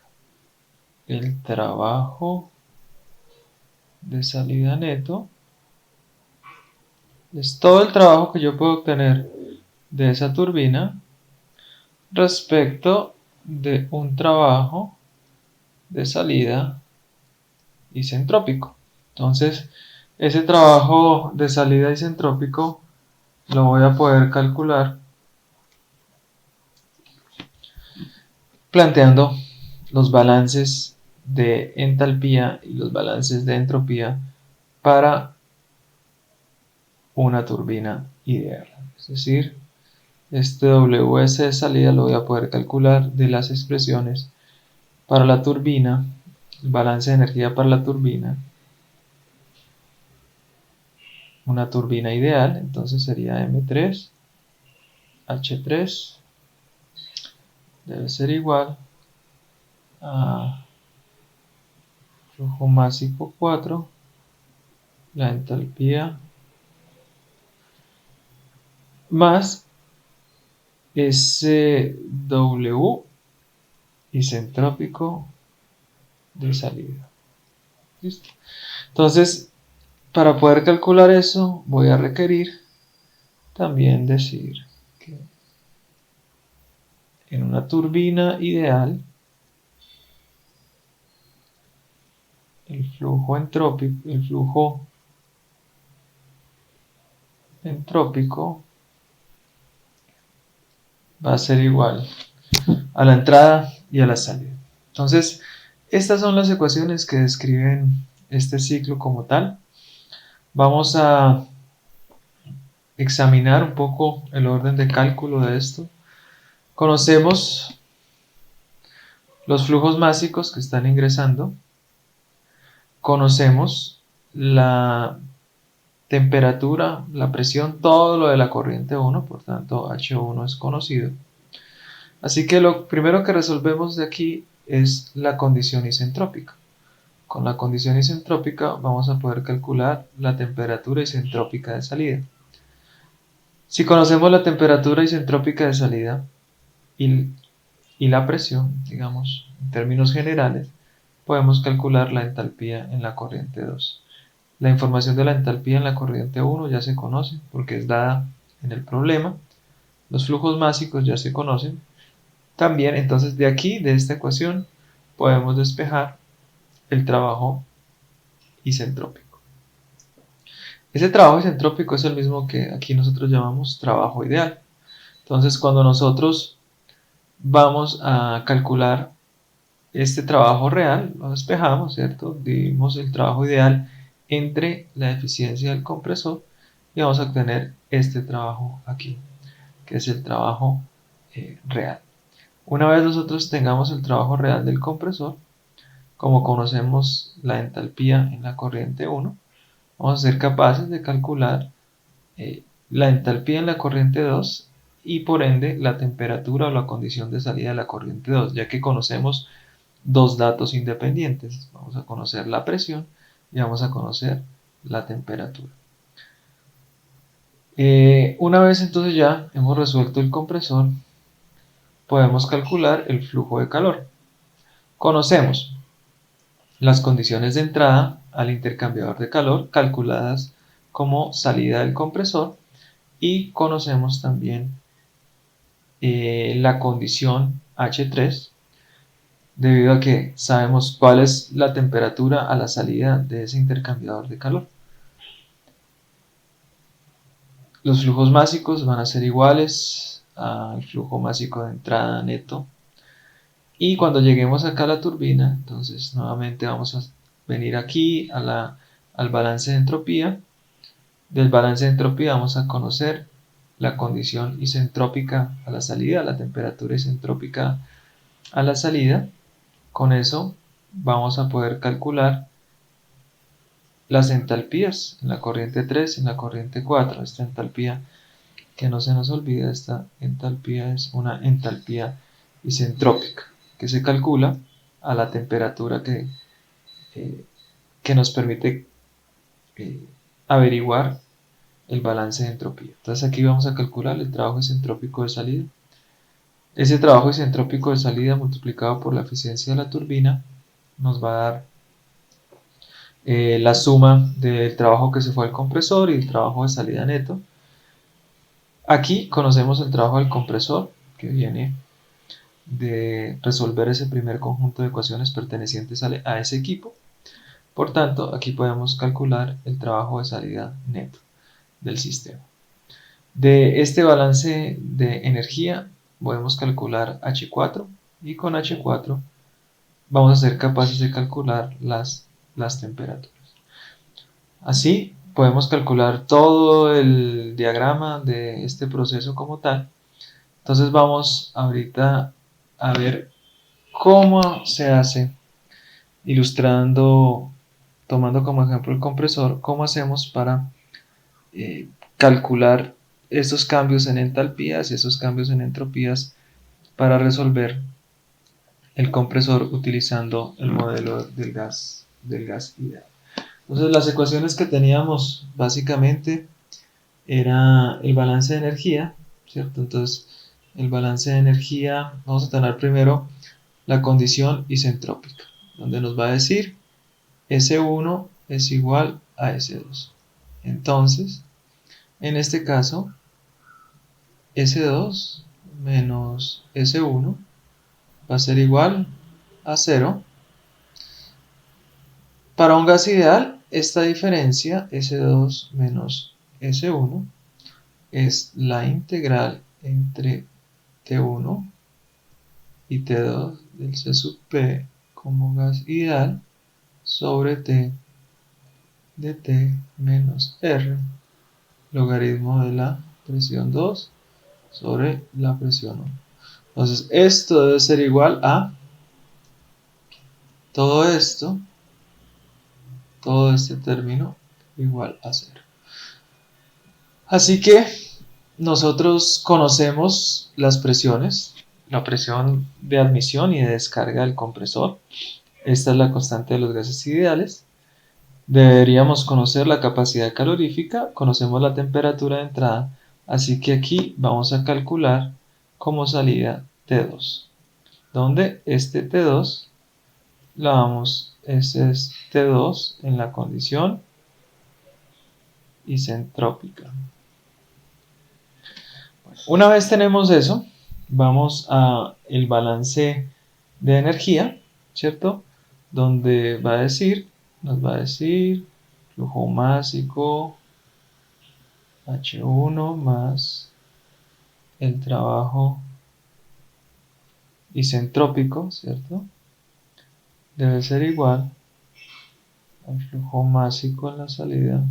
el trabajo de salida neto. Es todo el trabajo que yo puedo obtener de esa turbina respecto de un trabajo de salida isentrópico. Entonces, Ese trabajo de salida isentrópico lo voy a poder calcular planteando los balances de entalpía y los balances de entropía para una turbina ideal. Es decir, este WS de salida lo voy a poder calcular de las expresiones para la turbina, el balance de energía para la turbina, una turbina ideal, entonces sería M3, H3, debe ser igual a flujo másico 4, la entalpía, más SW isentrópico de salida. ¿Listo? Entonces, para poder calcular eso, voy a requerir también decir que en una turbina ideal, el flujo entrópico va a ser igual a la entrada y a la salida. Entonces, estas son las ecuaciones que describen este ciclo como tal. Vamos a examinar un poco el orden de cálculo de esto. Conocemos los flujos másicos que están ingresando. Conocemos la temperatura, la presión, todo lo de la corriente 1, por tanto H1 es conocido. Así que lo primero que resolvemos de aquí es la condición isentrópica. Con la condición isentrópica vamos a poder calcular la temperatura isentrópica de salida. Si conocemos la temperatura isentrópica de salida y la presión, digamos, en términos generales, podemos calcular la entalpía en la corriente 2. La información de la entalpía en la corriente 1 ya se conoce porque es dada en el problema. Los flujos másicos ya se conocen. También, entonces, de aquí, de esta ecuación, podemos despejar el trabajo isentrópico. Ese trabajo isentrópico es el mismo que aquí nosotros llamamos trabajo ideal. Entonces, cuando nosotros vamos a calcular este trabajo real, lo despejamos, ¿cierto? Dividimos el trabajo ideal entre la eficiencia del compresor y vamos a obtener este trabajo aquí, que es el trabajo real. Una vez nosotros tengamos el trabajo real del compresor, como conocemos la entalpía en la corriente 1, vamos a ser capaces de calcular la entalpía en la corriente 2 y por ende la temperatura o la condición de salida de la corriente 2, ya que conocemos dos datos independientes. Vamos a conocer la presión y vamos a conocer la temperatura. Una vez entonces ya hemos resuelto el compresor, podemos calcular el flujo de calor. Conocemos las condiciones de entrada al intercambiador de calor calculadas como salida del compresor y conocemos también la condición H3 debido a que sabemos cuál es la temperatura a la salida de ese intercambiador de calor. Los flujos másicos van a ser iguales al flujo másico de entrada neto. Y cuando lleguemos acá a la turbina, entonces nuevamente vamos a venir aquí al balance de entropía. Del balance de entropía vamos a conocer la condición isentrópica a la salida, la temperatura isentrópica a la salida. Con eso vamos a poder calcular las entalpías en la corriente 3 y en la corriente 4. Esta entalpía, que no se nos olvide, esta entalpía es una entalpía isentrópica que se calcula a la temperatura que nos permite averiguar el balance de entropía. Entonces aquí vamos a calcular el trabajo isentrópico de salida. Ese trabajo isentrópico de salida multiplicado por la eficiencia de la turbina nos va a dar la suma del trabajo que se fue al compresor y el trabajo de salida neto. Aquí conocemos el trabajo del compresor, que viene de resolver ese primer conjunto de ecuaciones pertenecientes a ese equipo. Por tanto, aquí podemos calcular el trabajo de salida neto del sistema. De este balance de energía podemos calcular H4 y con H4 vamos a ser capaces de calcular las temperaturas. Así podemos calcular todo el diagrama de este proceso como tal. Entonces vamos ahorita a ver cómo se hace, ilustrando, tomando como ejemplo el compresor, cómo hacemos para calcular estos cambios en entalpías y esos cambios en entropías para resolver el compresor utilizando el modelo del gas ideal. Entonces las ecuaciones que teníamos básicamente era el balance de energía, ¿cierto? Entonces el balance de energía, vamos a tener primero la condición isentrópica, donde nos va a decir S1 es igual a S2. Entonces, en este caso, S2 menos S1 va a ser igual a 0. Para un gas ideal, esta diferencia S2 menos S1 es la integral entre T1 y T2 del C sub P como gas ideal sobre T de T menos R, logaritmo de la presión 2 sobre la presión 1. Entonces, esto debe ser igual a todo esto, todo este término igual a 0. Así que nosotros conocemos las presiones, la presión de admisión y de descarga del compresor. Esta es la constante de los gases ideales. Deberíamos conocer la capacidad calorífica, conocemos la temperatura de entrada, así que aquí vamos a calcular como salida T2, donde este T2 ese es T2 en la condición isentrópica. Una vez tenemos eso, vamos a el balance de energía, ¿cierto? Donde nos va a decir flujo másico H1 más el trabajo isentrópico, ¿cierto? Debe ser igual al flujo másico en la salida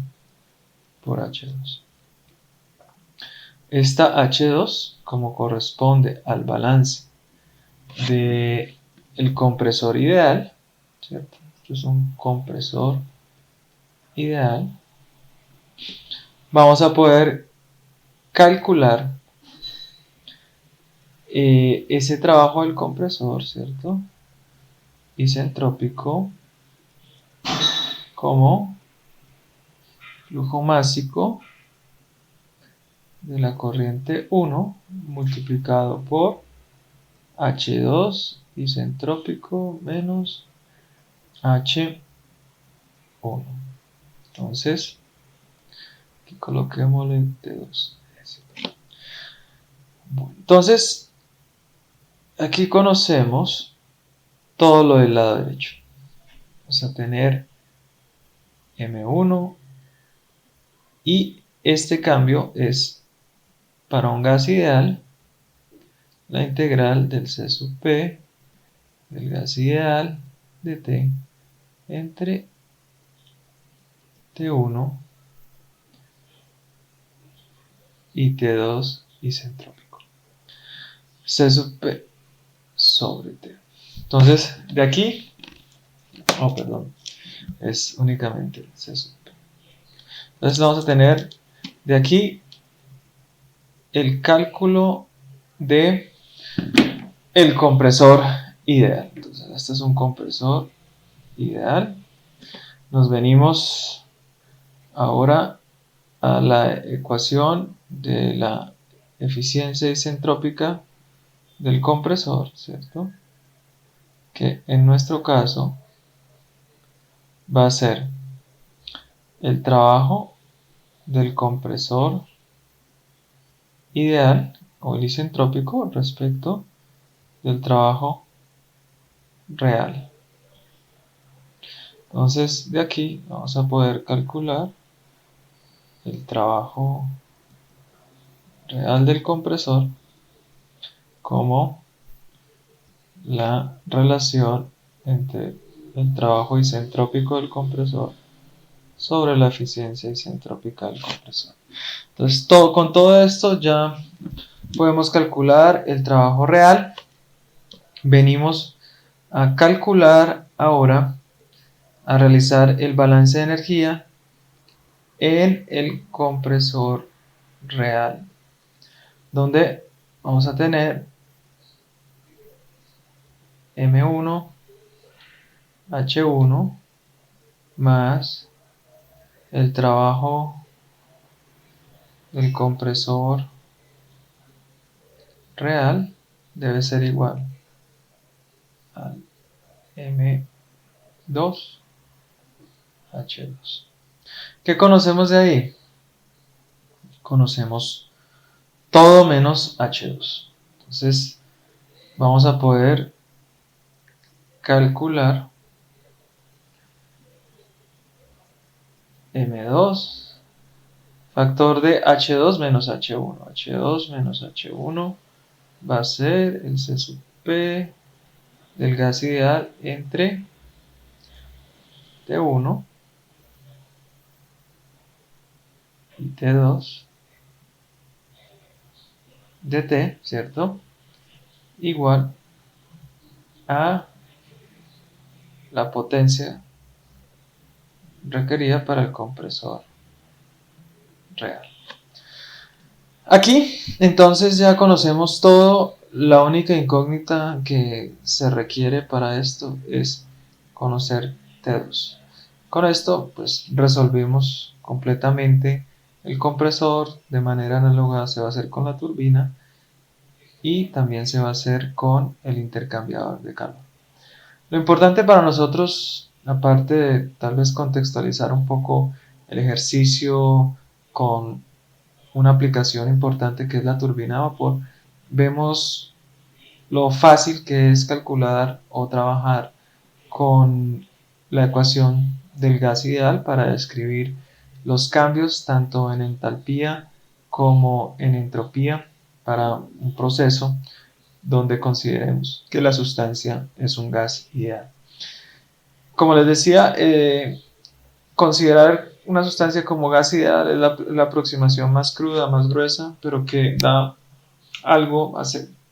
por H2. Esta H2, como corresponde al balance del compresor ideal, ¿cierto? Esto es un compresor ideal. Vamos a poder calcular ese trabajo del compresor, ¿cierto? Isentrópico como flujo másico de la corriente 1 multiplicado por H2 isentrópico menos H1. Entonces, aquí coloquémosle T2. Entonces, aquí conocemos todo lo del lado derecho. Vamos a tener M1 y este cambio es para un gas ideal la integral del C sub P del gas ideal de T entre T1 y T2 isentrópico. C sub P sobre T. Entonces, de aquí, es únicamente C sub P. Entonces vamos a tener de aquí el cálculo de el compresor ideal. Entonces, este es un compresor ideal. Nos venimos ahora a la ecuación de la eficiencia isentrópica del compresor, ¿cierto? Que en nuestro caso va a ser el trabajo del compresor ideal o el isentrópico respecto del trabajo real. Entonces de aquí vamos a poder calcular el trabajo real del compresor como la relación entre el trabajo isentrópico del compresor sobre la eficiencia isentrópica del compresor. Entonces, con todo esto ya podemos calcular el trabajo real. Venimos a calcular ahora, a realizar el balance de energía en el compresor real, donde vamos a tener M1 H1 más el trabajo del compresor real debe ser igual al M2 H2. ¿Qué conocemos de ahí? Conocemos todo menos H2. Entonces vamos a poder calcular M2 factor de H2 menos H1. H2 menos H1 va a ser el C sub P del gas ideal entre T1 y T2 de T, ¿cierto? Igual a la potencia requerida para el compresor real. Aquí, entonces, ya conocemos todo. La única incógnita que se requiere para esto es conocer T2. Con esto, pues, resolvimos completamente el compresor. De manera análoga se va a hacer con la turbina y también se va a hacer con el intercambiador de calor. Lo importante para nosotros, aparte de tal vez contextualizar un poco el ejercicio con una aplicación importante que es la turbina a vapor, vemos lo fácil que es calcular o trabajar con la ecuación del gas ideal para describir los cambios tanto en entalpía como en entropía para un proceso donde consideremos que la sustancia es un gas ideal. Como les decía, considerar una sustancia como gas ideal es la aproximación más cruda, más gruesa, pero que da algo,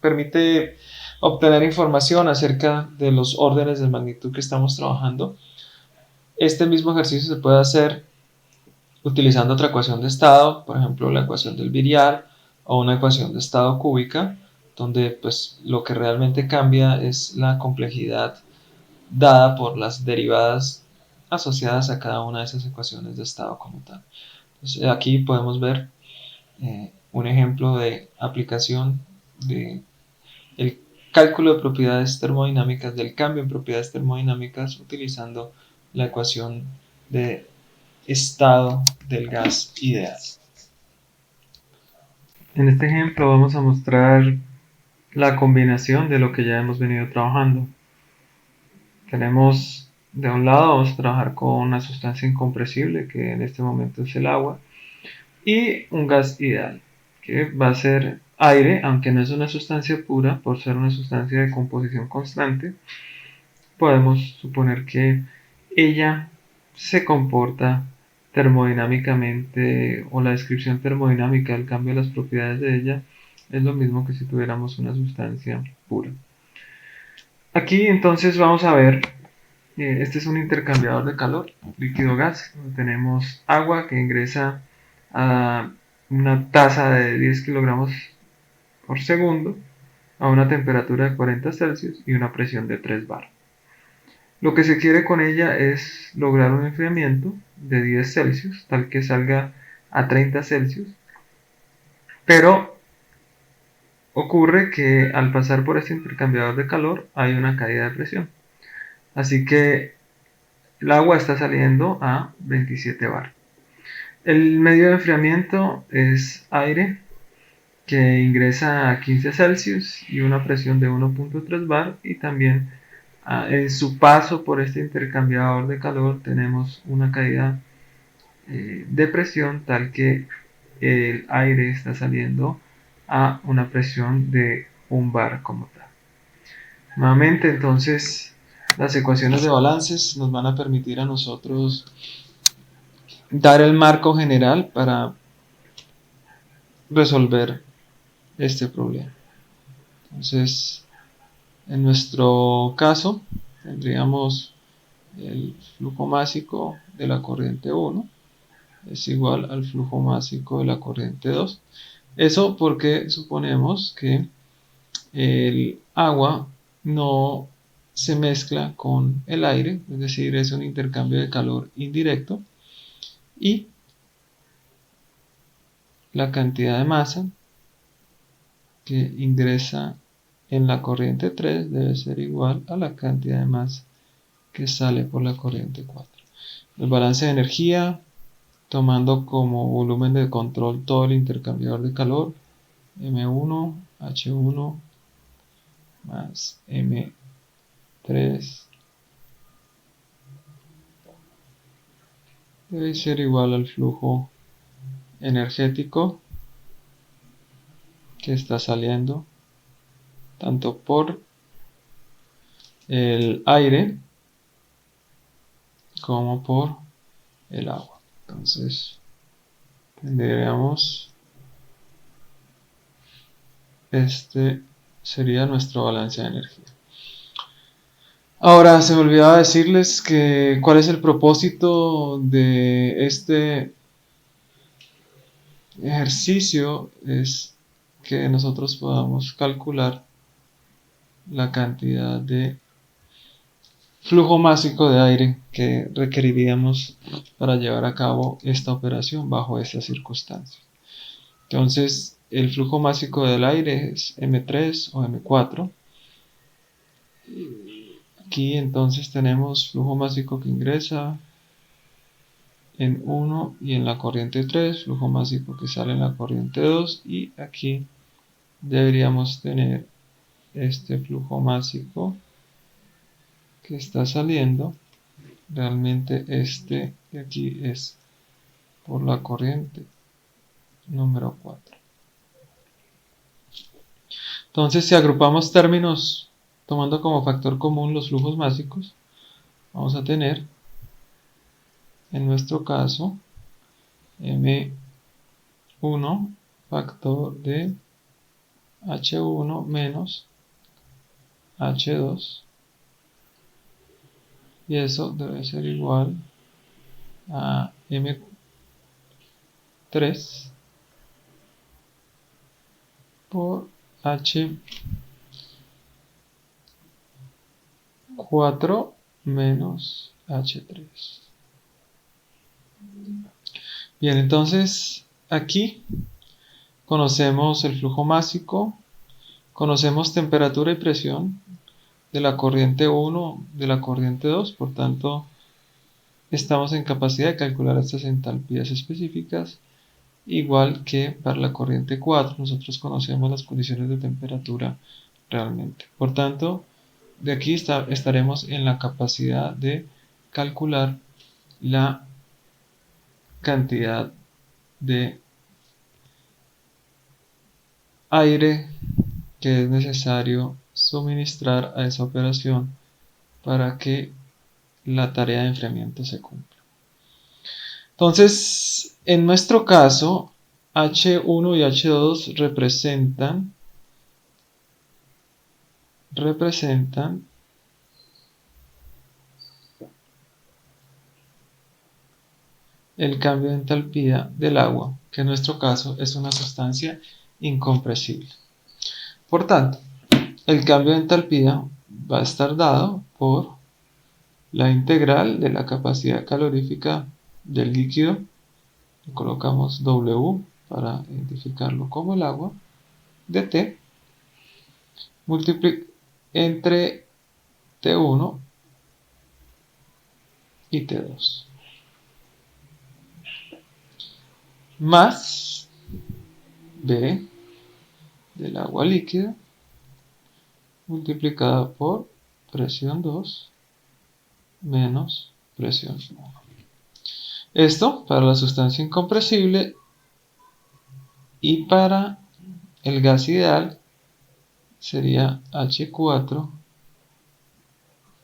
permite obtener información acerca de los órdenes de magnitud que estamos trabajando. Este mismo ejercicio se puede hacer utilizando otra ecuación de estado, por ejemplo la ecuación del virial o una ecuación de estado cúbica, donde pues lo que realmente cambia es la complejidad dada por las derivadas asociadas a cada una de esas ecuaciones de estado como tal. Entonces, aquí podemos ver un ejemplo de aplicación del cálculo de propiedades termodinámicas, del cambio en propiedades termodinámicas utilizando la ecuación de estado del gas ideal. En este ejemplo vamos a mostrar la combinación de lo que ya hemos venido trabajando. Tenemos de un lado, vamos a trabajar con una sustancia incompresible, que en este momento es el agua, y un gas ideal, que va a ser aire, aunque no es una sustancia pura, por ser una sustancia de composición constante, podemos suponer que ella se comporta termodinámicamente, o la descripción termodinámica del cambio de las propiedades de ella es lo mismo que si tuviéramos una sustancia pura. Aquí entonces vamos a ver, este es un intercambiador de calor, líquido-gas, donde tenemos agua que ingresa a una tasa de 10 kilogramos por segundo a una temperatura de 40 Celsius y una presión de 3 bar. Lo que se quiere con ella es lograr un enfriamiento de 10 Celsius, tal que salga a 30 Celsius, pero ocurre que al pasar por este intercambiador de calor hay una caída de presión. Así que el agua está saliendo a 27 bar. El medio de enfriamiento es aire que ingresa a 15 Celsius y una presión de 1.3 bar y también en su paso por este intercambiador de calor tenemos una caída de presión tal que el aire está saliendo a una presión de un bar como tal. Nuevamente, entonces, las ecuaciones de balances nos van a permitir a nosotros dar el marco general para resolver este problema. Entonces, en nuestro caso, tendríamos el flujo másico de la corriente 1 es igual al flujo másico de la corriente 2. Eso porque suponemos que el agua no se mezcla con el aire, es decir, es un intercambio de calor indirecto, y la cantidad de masa que ingresa en la corriente 3 debe ser igual a la cantidad de masa que sale por la corriente 4. El balance de energía, tomando como volumen de control todo el intercambiador de calor, M1, H1 más M3 debe ser igual al flujo energético que está saliendo tanto por el aire como por el agua. Entonces tendríamos, este sería nuestro balance de energía. Ahora se me olvidaba decirles que cuál es el propósito de este ejercicio, es que nosotros podamos calcular la cantidad de flujo másico de aire que requeriríamos para llevar a cabo esta operación bajo estas circunstancias. Entonces, el flujo másico del aire es M3 o M4. Aquí entonces tenemos flujo másico que ingresa en 1 y en la corriente 3, flujo másico que sale en la corriente 2, y aquí deberíamos tener este flujo másico que está saliendo. Realmente este de aquí es por la corriente número 4. Entonces, si agrupamos términos tomando como factor común los flujos másicos, vamos a tener en nuestro caso M1 factor de H1 menos H2, y eso debe ser igual a M3 por H4 menos H3. Bien, entonces aquí conocemos el flujo másico, conocemos temperatura y presión de la corriente 1, de la corriente 2, por tanto estamos en capacidad de calcular estas entalpías específicas, igual que para la corriente 4, nosotros conocemos las condiciones de temperatura realmente. Por tanto, de aquí estaremos en la capacidad de calcular la cantidad de aire que es necesario suministrar a esa operación para que la tarea de enfriamiento se cumpla. Entonces, en nuestro caso, H1 y H2 representan el cambio de entalpía del agua, que en nuestro caso es una sustancia incompresible. Por tanto, el cambio de entalpía va a estar dado por la integral de la capacidad calorífica del líquido, le colocamos W para identificarlo como el agua, de T, entre T1 y T2, más B del agua líquida multiplicada por presión 2 menos presión 1. Esto para la sustancia incompresible, y para el gas ideal sería H4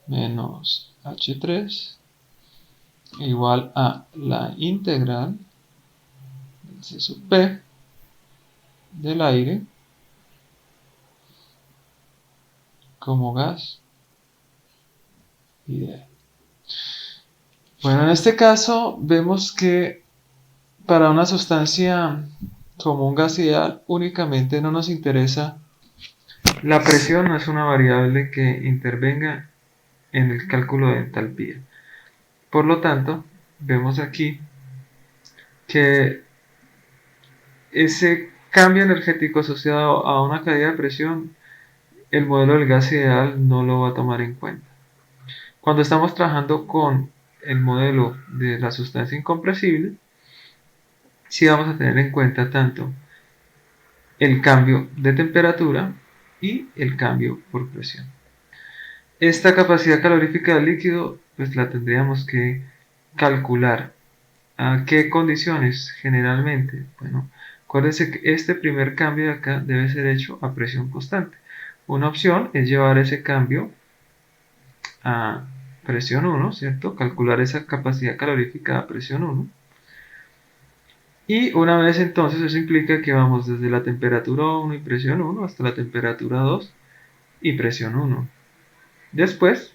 menos H3 igual a la integral del C sub P del aire como gas ideal. Bueno, en este caso vemos que para una sustancia como un gas ideal únicamente no nos interesa la presión, no es una variable que intervenga en el cálculo de entalpía. Por lo tanto, vemos aquí que ese cambio energético asociado a una caída de presión, el modelo del gas ideal no lo va a tomar en cuenta. Cuando estamos trabajando con el modelo de la sustancia incompresible, sí vamos a tener en cuenta tanto el cambio de temperatura y el cambio por presión. Esta capacidad calorífica del líquido, pues la tendríamos que calcular. ¿A qué condiciones? Generalmente, bueno, acuérdense que este primer cambio de acá debe ser hecho a presión constante. Una opción es llevar ese cambio a presión 1, ¿cierto? Calcular esa capacidad calorífica a presión 1. Y una vez entonces, eso implica que vamos desde la temperatura 1 y presión 1 hasta la temperatura 2 y presión 1. Después,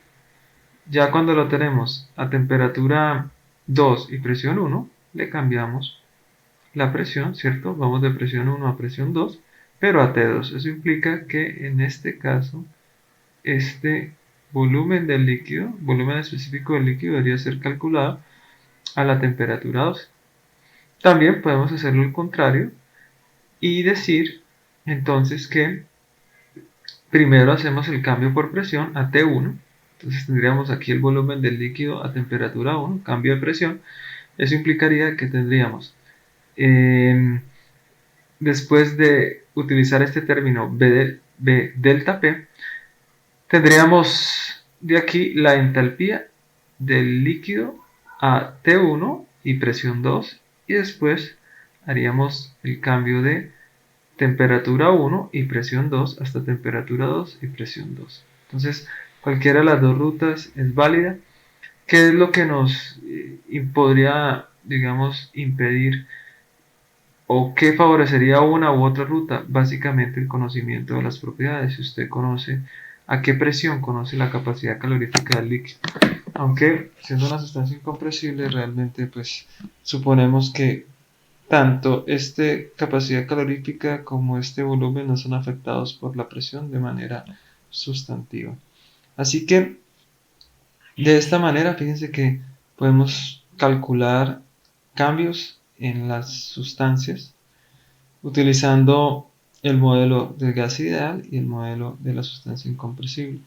ya cuando lo tenemos a temperatura 2 y presión 1, le cambiamos la presión, ¿cierto? Vamos de presión 1 a presión 2, pero a T2. Eso implica que en este caso, este volumen del líquido, volumen específico del líquido, debería ser calculado a la temperatura 2. También podemos hacerlo al contrario y decir entonces que primero hacemos el cambio por presión a T1. Entonces tendríamos aquí el volumen del líquido a temperatura 1, cambio de presión. Eso implicaría que tendríamos, después de utilizar este término B delta P, tendríamos de aquí la entalpía del líquido a T1 y presión 2, y después haríamos el cambio de temperatura 1 y presión 2 hasta temperatura 2 y presión 2. Entonces, cualquiera de las dos rutas es válida. ¿Qué es lo que nos podría, digamos, impedir o qué favorecería una u otra ruta? Básicamente el conocimiento de las propiedades. Si usted conoce a qué presión, conoce la capacidad calorífica del líquido. Aunque siendo una sustancia incompresible, realmente pues suponemos que tanto esta capacidad calorífica como este volumen no son afectados por la presión de manera sustantiva. Así que de esta manera, fíjense que podemos calcular cambios en las sustancias utilizando el modelo del gas ideal y el modelo de la sustancia incompresible.